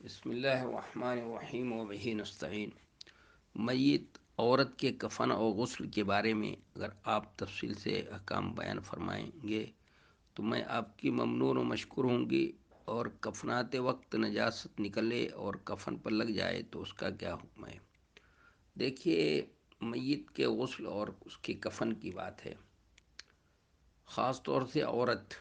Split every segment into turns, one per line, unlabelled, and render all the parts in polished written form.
بسم اللہ الرحمن الرحیم و بہ نستعین۔ میت عورت کے کفن اور غسل کے بارے میں اگر آپ تفصیل سے احکام بیان فرمائیں گے تو میں آپ کی ممنون و مشکور ہوں گی، اور کفناتے وقت نجاست نکلے اور کفن پر لگ جائے تو اس کا کیا حکم ہے؟ دیکھیے، میت کے غسل اور اس کے کفن کی بات ہے، خاص طور سے عورت،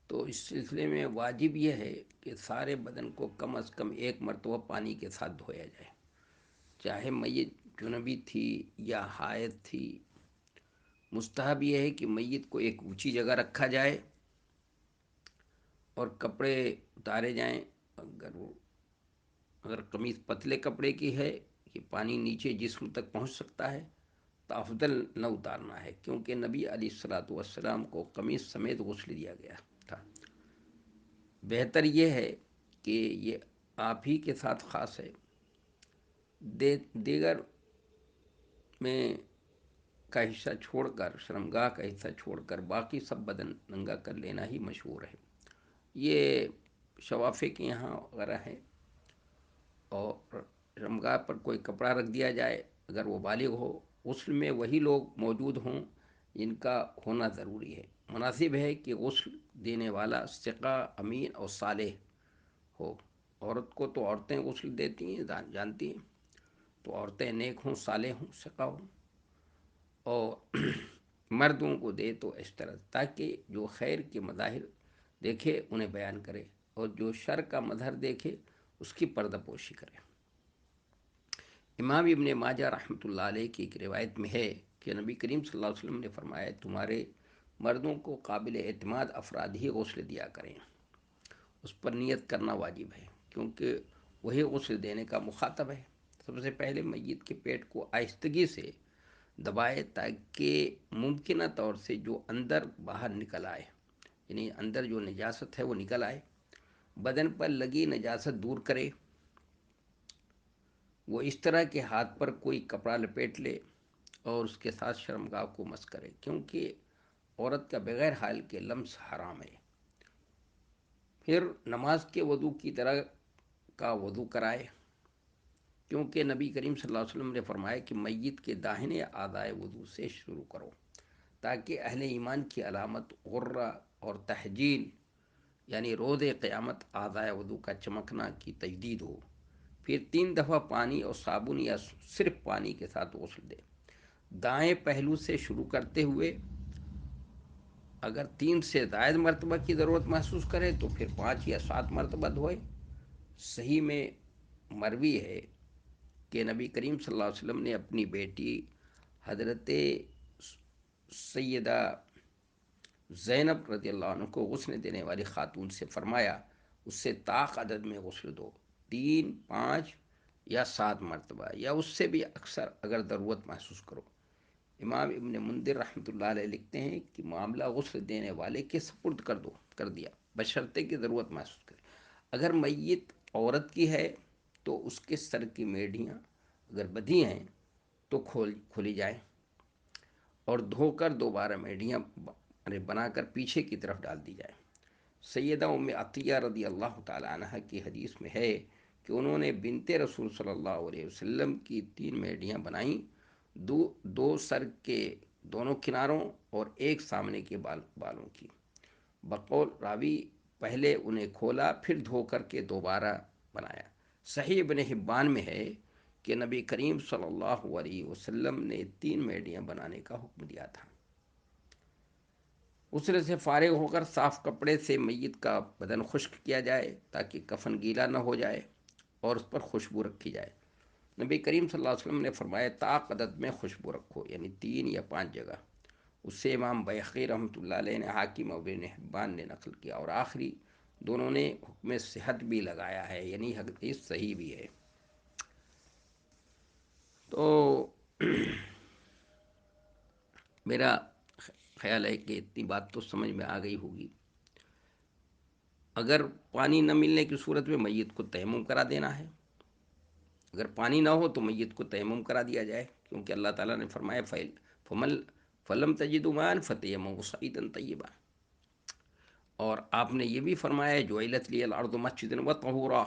تو اس سلسلے میں واجب یہ ہے کہ سارے بدن کو کم از کم ایک مرتبہ پانی کے ساتھ دھویا جائے، چاہے میت جنبی تھی یا حائض تھی۔ مستحب یہ ہے کہ میت کو ایک اونچی جگہ رکھا جائے اور کپڑے اتارے جائیں۔ اگر قمیص پتلے کپڑے کی ہے کہ پانی نیچے جسم تک پہنچ سکتا ہے تو افضل نہ اتارنا ہے، کیونکہ نبی علیہ الصلاۃ والسلام کو قمیص سمیت غسل دیا گیا تھا۔ بہتر یہ ہے کہ یہ آپ ہی کے ساتھ خاص ہے، دیگر میں کا حصہ چھوڑ کر، شرمگاہ کا حصہ چھوڑ کر باقی سب بدن ننگا کر لینا ہی مشہور ہے۔ یہ شوافے کے یہاں وغیرہ ہے، اور شرمگاہ پر کوئی کپڑا رکھ دیا جائے اگر وہ بالغ ہو، غسل میں وہی لوگ موجود ہوں جن کا ہونا ضروری ہے۔ مناسب ہے کہ غسل دینے والا ثقہ، امین اور صالح ہو۔ عورت کو تو عورتیں غسل دیتی ہیں، جانتی ہیں، تو عورتیں نیک ہوں، صالح ہوں، ثقہ ہوں، اور مردوں کو دے تو اس طرح تاکہ جو خیر کے مظاہر دیکھے انہیں بیان کرے، اور جو شر کا مظہر دیکھے اس کی پردہ پوشی کرے۔ امام ابن ماجہ رحمۃ اللہ علیہ کی ایک روایت میں ہے کہ نبی کریم صلی اللہ علیہ وسلم نے فرمایا، تمہارے مردوں کو قابل اعتماد افراد ہی غسل دیا کریں، اس پر نیت کرنا واجب ہے، کیونکہ وہی غسل دینے کا مخاطب ہے۔ سب سے پہلے میت کے پیٹ کو آہستگی سے دبائے تاکہ ممکنہ طور سے جو اندر باہر نکل آئے، یعنی اندر جو نجاست ہے وہ نکل آئے۔ بدن پر لگی نجاست دور کرے، وہ اس طرح کے ہاتھ پر کوئی کپڑا لپیٹ لے اور اس کے ساتھ شرمگاہ کو مس کرے، کیونکہ عورت کا بغیر حائل کے لمس حرام ہے۔ پھر نماز کے وضو کی طرح کا وضو کرائے، کیونکہ نبی کریم صلی اللہ علیہ وسلم نے فرمایا کہ میت کے داہنے اعضائے وضو سے شروع کرو، تاکہ اہل ایمان کی علامت غرہ اور تحجیل یعنی روز قیامت اعضائے وضو کا چمکنا کی تجدید ہو۔ پھر 3 دفعہ پانی اور صابن یا صرف پانی کے ساتھ غسل دے، دائیں پہلو سے شروع کرتے ہوئے۔ اگر 3 سے زائد مرتبہ کی ضرورت محسوس کرے تو پھر 5 یا 7 مرتبہ دھوئے۔ صحیح میں مروی ہے کہ نبی کریم صلی اللہ علیہ وسلم نے اپنی بیٹی حضرت سیدہ زینب رضی اللہ عنہ کو غسل دینے والی خاتون سے فرمایا، اس سے طاق عدد میں غسل دو، 3، 5 یا 7 مرتبہ، یا اس سے بھی اکثر اگر ضرورت محسوس کرو۔ امام ابن منذر رحمۃ اللہ علیہ لکھتے ہیں کہ معاملہ غسل دینے والے کے سپرد کر دیا، بشرطے کی ضرورت محسوس کرے۔ اگر میت عورت کی ہے تو اس کے سر کی میڈیاں اگر بدھی ہیں تو کھولی جائیں اور دھو کر دوبارہ میڈیاں بنا کر پیچھے کی طرف ڈال دی جائیں۔ سیدہ ام عطیہ رضی اللہ تعالی عنہ کی حدیث میں ہے کہ انہوں نے بنت رسول صلی اللہ علیہ وسلم کی 3 میڈیاں بنائیں، دو سر کے دونوں کناروں اور ایک سامنے کے بالوں کی۔ بقول راوی پہلے انہیں کھولا پھر دھو کر کے دوبارہ بنایا۔ صحیح ابن حبان میں ہے کہ نبی کریم صلی اللہ علیہ وسلم نے 3 میڈیاں بنانے کا حکم دیا تھا۔ غسل سے فارغ ہو کر صاف کپڑے سے میت کا بدن خشک کیا جائے تاکہ کفن گیلا نہ ہو جائے، اور اس پر خوشبو رکھی جائے۔ نبی کریم صلی اللہ علیہ وسلم نے فرمایا، طاق عدد میں خوشبو رکھو، یعنی 3 یا 5 جگہ۔ اس سے امام بیہقی رحمۃ اللہ علیہ نے، حاکم اور ابن حبان نے نقل کیا، اور آخری دونوں نے حکم صحت بھی لگایا ہے، یعنی حدیث صحیح بھی ہے۔ تو میرا خیال ہے کہ اتنی بات تو سمجھ میں آ گئی ہوگی۔ اگر پانی نہ ملنے کی صورت میں میت کو تیمم کرا دینا ہے، اگر پانی نہ ہو تو میت کو تیمم کرا دیا جائے، کیونکہ اللہ تعالیٰ نے فرمایا فلم تجدوا ماء فتیمموا صعیدا طیبا، اور آپ نے یہ بھی فرمایا جعلت لی الارض مسجدا وطہورا،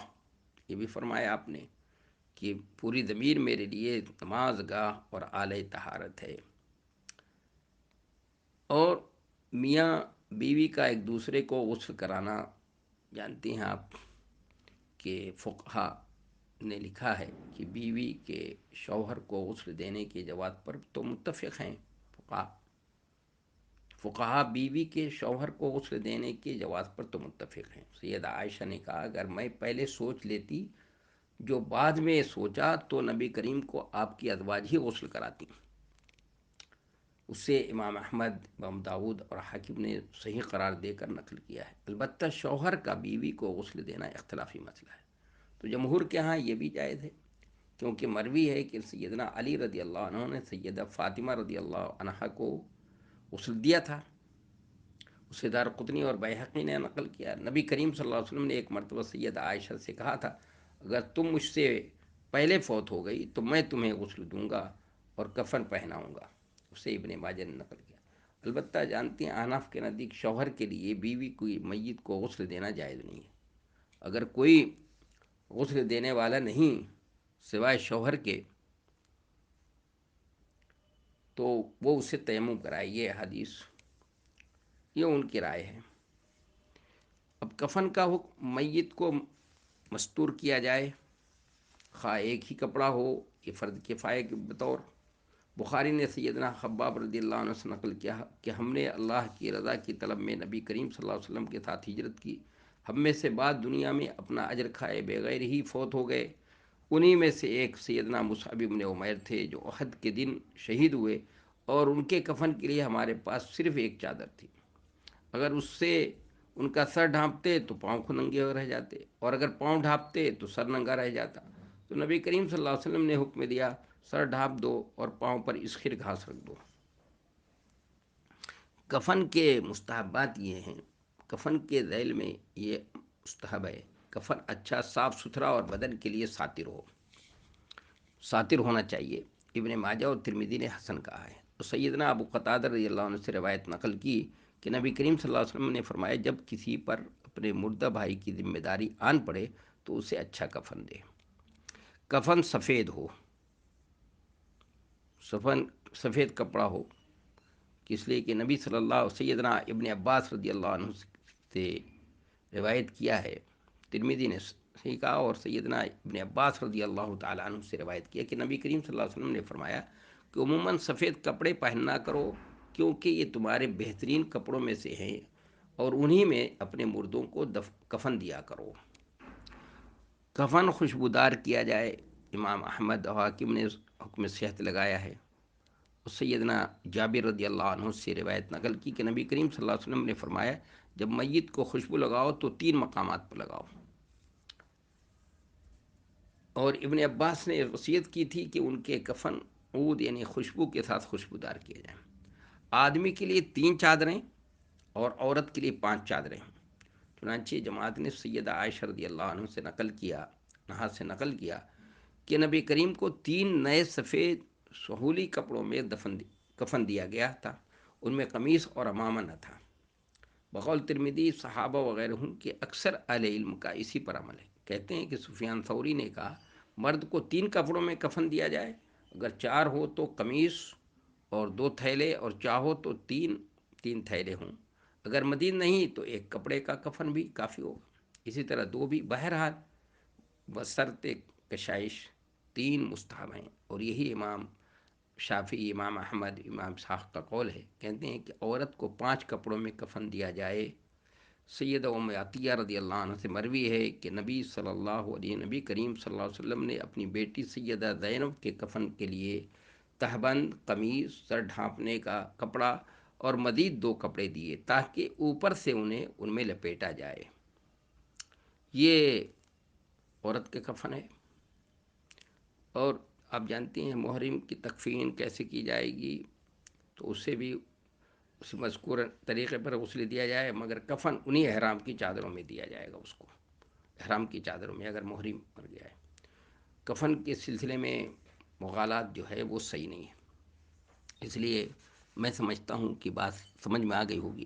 یہ بھی فرمایا آپ نے کہ پوری ضمیر میرے لیے نماز گاہ اور آلہ طہارت ہے۔ اور میاں بیوی کا ایک دوسرے کو غسل کرانا، جانتی ہیں آپ کہ فقہا نے لکھا ہے کہ بیوی کے شوہر کو غسل دینے کی جواز پر تو متفق ہیں فقہا، بیوی کے شوہر کو غسل دینے کی جواز پر تو متفق ہیں۔ سیدہ عائشہ نے کہا اگر میں پہلے سوچ لیتی جو بعد میں سوچا تو نبی کریم کو آپ کی ازواج ہی غسل کراتی۔ اس سے امام احمد، امام داود اور حاکم نے صحیح قرار دے کر نقل کیا ہے۔ البتہ شوہر کا بیوی کو غسل دینا اختلافی مسئلہ ہے، تو جمہور کے ہاں یہ بھی جائز ہے، کیونکہ مروی ہے کہ سیدنا علی رضی اللہ عنہ نے سیدہ فاطمہ رضی اللہ عنہ کو غسل دیا تھا۔ اسے دارقطنی اور بیہقی نے نقل کیا۔ نبی کریم صلی اللہ علیہ وسلم نے ایک مرتبہ سیدہ عائشہ سے کہا تھا اگر تم مجھ سے پہلے فوت ہو گئی تو میں تمہیں غسل دوں گا اور کفن پہناؤں گا، اسے ابن ماجہ نے نقل کیا۔ البتہ جانتے ہیں احناف کے نزدیک شوہر کے لیے بیوی کوئی میت کو غسل دینا جائز نہیں ہے۔ اگر کوئی غسل دینے والا نہیں سوائے شوہر کے تو وہ اسے تیمم کرائے، یہ حدیث، یہ ان کی رائے ہے۔ اب کفن کا حکم، میت کو مستور کیا جائے، خواہ ایک ہی کپڑا ہو، یہ فرض کفایہ کے بطور۔ بخاری نے سیدنا خباب رضی اللہ عنہ سے نقل کیا کہ ہم نے اللہ کی رضا کی طلب میں نبی کریم صلی اللہ علیہ وسلم کے ساتھ ہجرت کی، ہم میں سے بعد دنیا میں اپنا اجر کھائے بغیر ہی فوت ہو گئے۔ انہی میں سے ایک سیدنا مصعب بن عمیر تھے جو احد کے دن شہید ہوئے، اور ان کے کفن کے لیے ہمارے پاس صرف ایک چادر تھی، اگر اس سے ان کا سر ڈھانپتے تو پاؤں کو ننگے رہ جاتے، اور اگر پاؤں ڈھانپتے تو سر ننگا رہ جاتا۔ تو نبی کریم صلی اللہ علیہ وسلم نے حکم دیا سر ڈھانپ دو اور پاؤں پر اسخر گھاس رکھ دو۔ کفن کے مستحبات یہ ہیں، کفن کے ذیل میں یہ مستحب ہے کفن اچھا صاف ستھرا اور بدن کے لیے ساتر ہونا چاہیے۔ ابن ماجہ اور ترمذی نے حسن کہا ہے۔ تو سیدنا ابو قتادہ رضی اللہ عنہ سے روایت نقل کی کہ نبی کریم صلی اللہ علیہ وسلم نے فرمایا جب کسی پر اپنے مردہ بھائی کی ذمہ داری آن پڑے تو اسے اچھا کفن دے، کفن سفید ہو، سفید کپڑا ہو، اس لیے کہ نبی صلی اللہ علیہ سیدنا ابن عباس رضی اللہ عنہ سے روایت کیا ہے، ترمذی نے صحیح کہا، اور سیدنا ابن عباس رضی اللہ تعالیٰ عنہ سے روایت کیا کہ نبی کریم صلی اللہ علیہ وسلم نے فرمایا کہ عموماً سفید کپڑے پہننا کرو کیونکہ یہ تمہارے بہترین کپڑوں میں سے ہیں، اور انہی میں اپنے مردوں کو کفن دیا کرو۔ کفن خوشبودار کیا جائے، امام احمد اور حاکم نے حکم صحت لگایا ہے۔ سیدنا جابر رضی اللہ عنہ سے روایت نقل کی کہ نبی کریم صلی اللہ علیہ وسلم نے فرمایا جب میت کو خوشبو لگاؤ تو 3 مقامات پر لگاؤ۔ اور ابن عباس نے وصیت کی تھی کہ ان کے کفن عود یعنی خوشبو کے ساتھ خوشبودار کیے جائیں۔ آدمی کے لیے 3 چادریں اور عورت کے لیے 5 چادریں ہیں۔ چنانچہ جماعت نے سیدہ عائشہ رضی اللہ عنہ سے نقل کیا کہ نبی کریم کو 3 نئے سفید سہولی کپڑوں میں کفن دیا گیا تھا، ان میں قمیص اور عمامہ نہ تھا۔ بقول ترمذی صحابہ وغیرہ کے اکثر اہل علم کا اسی پر عمل ہے۔ کہتے ہیں کہ سفیان ثوری نے کہا مرد کو 3 کپڑوں میں کفن دیا جائے، اگر 4 ہو تو قمیص اور 2 تھیلے، اور چاہو تو 3 تھیلے ہوں، اگر مزید نہیں تو 1 کپڑے کا کفن بھی کافی ہوگا، اسی طرح 2 بھی، بہرحال بشرط کشائش 3 مستحب ہیں، اور یہی امام شافعی، امام احمد، امام اسحاق کا قول ہے۔ کہتے ہیں کہ عورت کو 5 کپڑوں میں کفن دیا جائے۔ سیدہ ام عطیہ رضی اللہ عنہ سے مروی ہے کہ نبی کریم صلی اللہ علیہ وسلم نے اپنی بیٹی سیدہ زینب کے کفن کے لیے تہبند، قمیص، سر ڈھانپنے کا کپڑا اور مزید 2 کپڑے دیے تاکہ اوپر سے انہیں ان میں لپیٹا جائے۔ یہ عورت کے کفن ہے۔ اور آپ جانتے ہیں محرم کی تکفین کیسے کی جائے گی، تو اسے بھی اس مذکور طریقے پر غسل دیا جائے، مگر کفن انہی احرام کی چادروں میں دیا جائے گا، اس کو احرام کی چادروں میں اگر محرم مر گیا ہے۔ کفن کے سلسلے میں مغالات جو ہے وہ صحیح نہیں ہے، اس لیے میں سمجھتا ہوں کہ بات سمجھ میں آ گئی ہوگی۔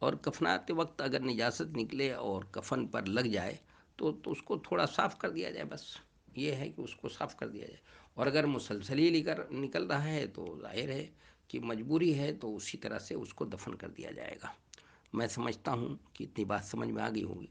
اور کفناتے وقت اگر نجاست نکلے اور کفن پر لگ جائے تو اس کو تھوڑا صاف کر دیا جائے بس. یہ ہے کہ اس کو صاف کر دیا جائے. اور اگر مسلسل ہی نکل رہا ہے تو ظاہر ہے کہ مجبوری ہے تو اسی طرح سے اس کو دفن کر دیا جائے گا. میں سمجھتا ہوں کہ اتنی بات سمجھ میں آ گئی ہوگی.